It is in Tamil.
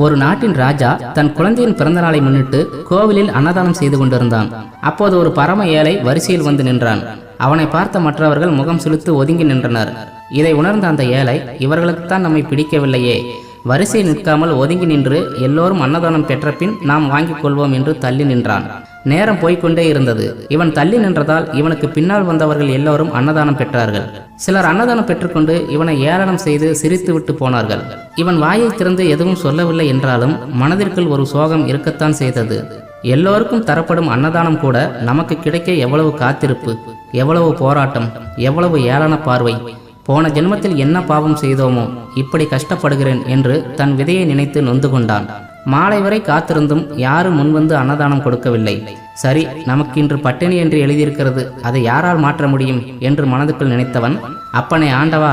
ஒரு நாட்டின் ராஜா தன் குழந்தையின் பிறந்த நாளை முன்னிட்டு கோவிலில் அன்னதானம் செய்து கொண்டிருந்தான். அப்போது ஒரு பரம ஏழை வரிசையில் வந்து நின்றான். அவனை பார்த்த மற்றவர்கள் முகம் சுளித்து ஒதுங்கி நின்றனர். இதை உணர்ந்த அந்த ஏழை, இவர்களுக்குத்தான் நம்மை பிடிக்கவில்லையே, வரிசை நிற்காமல் ஒதுங்கி நின்று எல்லோரும் அன்னதானம் பெற்ற பின் நாம் வாங்கிக் கொள்வோம் என்று தள்ளி நின்றான். நேரம் போய்கொண்டே இருந்தது. இவன் தள்ளி நின்றதால் இவனுக்கு பின்னால் வந்தவர்கள் எல்லோரும் அன்னதானம் பெற்றார்கள். சிலர் அன்னதானம் பெற்றுக்கொண்டு இவனை ஏளனம் செய்து சிரித்து விட்டு போனார்கள். இவன் வாயை திறந்து எதுவும் சொல்லவில்லை என்றாலும் மனதிற்குள் ஒரு சோகம் இருக்கத்தான் செய்தது. எல்லோருக்கும் தரப்படும் அன்னதானம் கூட நமக்கு கிடைக்க எவ்வளவு காத்திருப்பு, எவ்வளவு போராட்டம், எவ்வளவு ஏளன பார்வை. போன ஜென்மத்தில் என்ன பாவம் செய்தோமோ இப்படி கஷ்டப்படுகிறேன் என்று தன் விதையை நினைத்து நொந்து கொண்டான். மாலை வரை காத்திருந்தும் யாரும் முன்வந்து அன்னதானம் கொடுக்கவில்லை. சரி, நமக்கு இன்று பட்டினி என்று எழுதியிருக்கிறது, அதை யாரால் மாற்ற முடியும் என்று மனதுக்குள் நினைத்தவன், அப்பனே ஆண்டவா,